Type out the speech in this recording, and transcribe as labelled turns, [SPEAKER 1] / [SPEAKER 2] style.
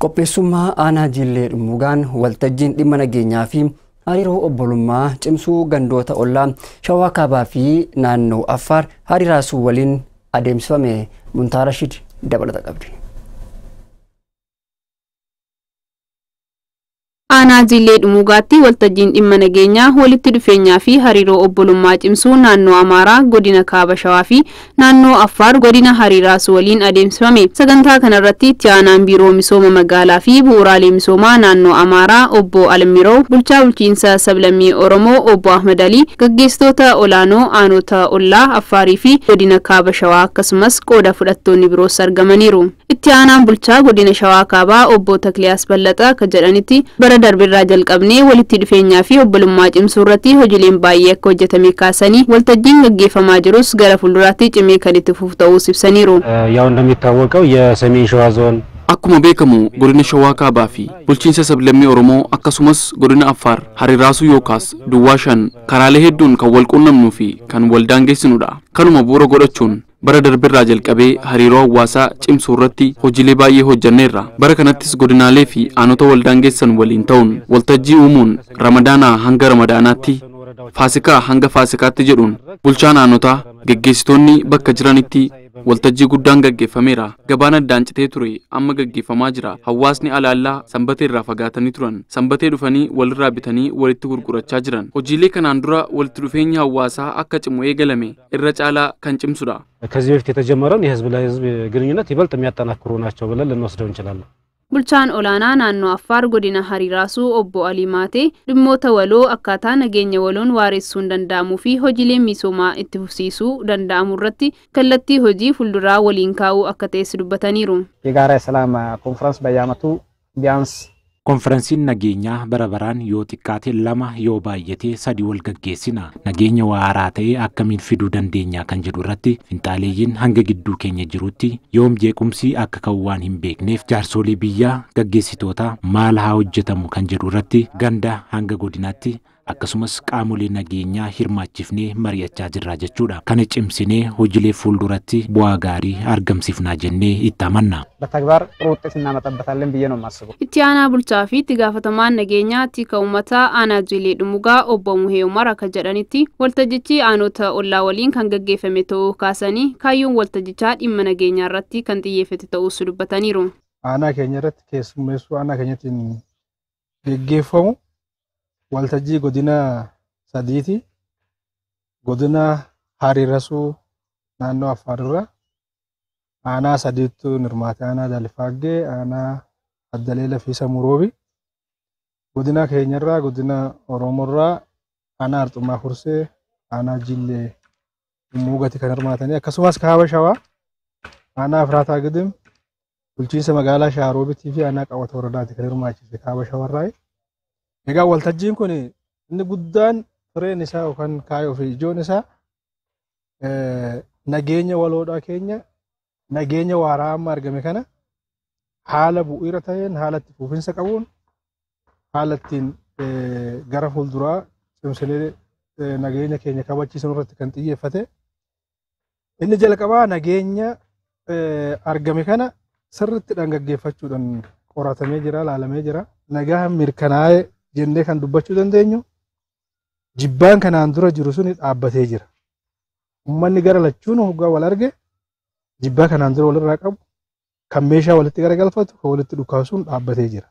[SPEAKER 1] Qopheessummaa aanaa Jillee Dhumuugaan waltajjiin dhimma nageenyaa fi hariiroo obbolummaa cimsuu gandoota ollaa Shawaa Kaabaa fi naannoo Affaar hariiraasuu waliin adeemsifame. Muntaa Rashid dabalata qabdi.
[SPEAKER 2] Aanaa Jillee Dhumuugaatti waltajjiin dhimma nageenyaa walitti dhufeenyaa fi hariiroo obbolummaa cimsuu naannoo Amaaraa godina Kaaba Shawaa fi naannoo Affaar godina hariiraasuu waliin adeemsifame. Sagantaa kanarratti itti aanaan biiroo misooma magaalaa fi bu'uuraalee misoomaa naannoo Amaaraa obbo Almiroo, bulchaa bulchiinsa sablammii Oromoo obbo Ahmad Ali, gaggeessitoota olaanoo aanota ollaa Affaarii fi godina Kaaba Shawaa akkasumas qooda fudhattoonni biroos argamaniiru. Itti aanaan bulchaa godina Shawaa Kaabaa obbo Takliyaas Ballaxaa akka jedhanitti bara darbirraa jalqabnee walitti dhufeenyaa fi obbolummaa cimsuu irratti hojiileen baay'ee akka hojjetame kaasanii waltajjiin gaggeeffamaa jirus gara fuulduraatti cimee kan itti fufu ta'uu ibsaniiru.
[SPEAKER 3] ያው እንደሚታወቀው የሰሜን ሸዋ ዞን
[SPEAKER 4] akkuma beekamu godina Shawaa Kaabaa fi bulchiinsa sablammii Oromoo akkasumas godina Affaar hariiraasuu yookaas duwwaa shan karaalee hedduun kan wal quunnamnuu fi kan wal daangessinudha. Kanuma bu'uura godhachuun bara darbirraa jalqabee hariiroo hawaasaa cimsuu irratti hojiilee baay'ee hojjenneerra. Bara kanattis godinaalee fi aanota wal daangessan waliin ta'uun waltajjii uumuun Ramadaanaa hanga Ramadaanaatti, Faasikaa hanga Faasikaatti jedhuun bulchaan aanotaa gaggeessitoonni bakka jiranitti waltajjii guddaan gaggeeffameera. Gabaan addaan citee ture amma gaggeeffamaa jira. Hawaasni alaallaa sanbatee irraa fagaatanii turan sanbatee dhufanii walirraa bitanii walitti gurgurachaa jiran. Hojiilee kanaan dura walitti dhufeenya hawaasaa akka cimu eegalame irra caalaa kan cimsudha.
[SPEAKER 3] ከዚህ በፊት የተጀመረውን የህዝብ ለህዝብ ግንኙነት ይበልጥ የሚያጠናክሩ ናቸው ብለን ልንወስደው እንችላለን።
[SPEAKER 2] Bulchaan olaanaa naannoo Affaar godina hariiraasuu obbo Ali Maatee dhimmoota waloo akkaataa nageenya waloon waaressuun danda'amuu fi hojiilee misoomaa itti fufsiisuu danda'amu irratti kallattii hojii fuulduraa waliin kaa'uu akka ta'es dubbataniiru.
[SPEAKER 5] የጋራ የሰላም ኮንፈረንስ በየዓመቱ ቢያንስ
[SPEAKER 6] konferensiin nageenyaa barabaraan yoo xiqqaate lama yoo baay'ate sadi wal gaggeessina. Nageenya waaraa ta'e akkamiin fiduu dandeenya kan jedhu irratti finxaaleeyyiin hanga gidduu keenya jirutti yoom jeequmsi akka ka'u waan hin beekneef jaarsolii biyyaa gaggeessitoota maal haa hojjetamu kan jedhu irratti ganda hanga godinaatti akkasumas qaamolee nageenyaa hirmaachifnee mari'achaa jirra jechuudha. Kana cimsinee hojiilee fuulduratti bu'aa gaarii argamsiifnaa jennee itti amanna.
[SPEAKER 5] በተግባር ጥሩ ውጤት እናመጣበታለን ብዬ ነው የማስበው።
[SPEAKER 2] Itti aanaa bulchaa fi itti gaafatamaan nageenyaa tika uummataa aanaa Jillee Dhumuugaa obbo Muhee Umar akka jedhanitti waltajjichi aanota ollaa waliin kan gaggeeffame ta'uu kaasanii kaayyoon waltajjichaa dhimma nageenyaa irratti kan xiyyeeffate ta'uu dubbataniiru.
[SPEAKER 7] Aanaa keenya irratti keessummeessuu aanaa keenyaatiin gaggeeffamu waltajjii godina sadiiti. Godina hariiraasuu naannoo Affaar irraa aanaa sadiitu hirmaate. Aanaa Dalifaagee, aanaa Addaleela fi Samuroobi. Godina keenya irraa godina Oromoo irraa aanaa Arxumaa Fursee, aanaa Jillee Dhumuugaatti kan hirmaatanii akkasumas Kaaba Shawaa aanaa Afraataa Gidim bulchiinsa magaalaa Shaaroobitii fi aanaa Qawwata Woradaatti kan hirmaachise Kaaba Shawaa irraa. Egaa waltajjiin kun inni guddaan fireen isaa yookaan kaayoo fi ijoon isaa nageenya waloodhaa keenya nageenya waaraa amma argame kana haala bu'uura ta'een haala itti fufinsa qabuun haala ittiin gara fuulduraa cimsinee nageenya keenya kabachiisuu irratti kan xiyyeeffate. Inni jalqabaa nageenya argame kana sirriitti gaggeeffachuudhaan qoratamee jira, ilaalamee jira. Nagaa mirkanaa'ee jennee kan dubbachuu dandeenyu jibbaan kanaan dura jiru sun dhaabbatee jira. Uummanni gara lachuun hoggaa wal arge jibbaa kanaan dura walirraa qabu kan meeshaa walitti garagalfatu kan walitti dhukaasuun dhaabbatee jira.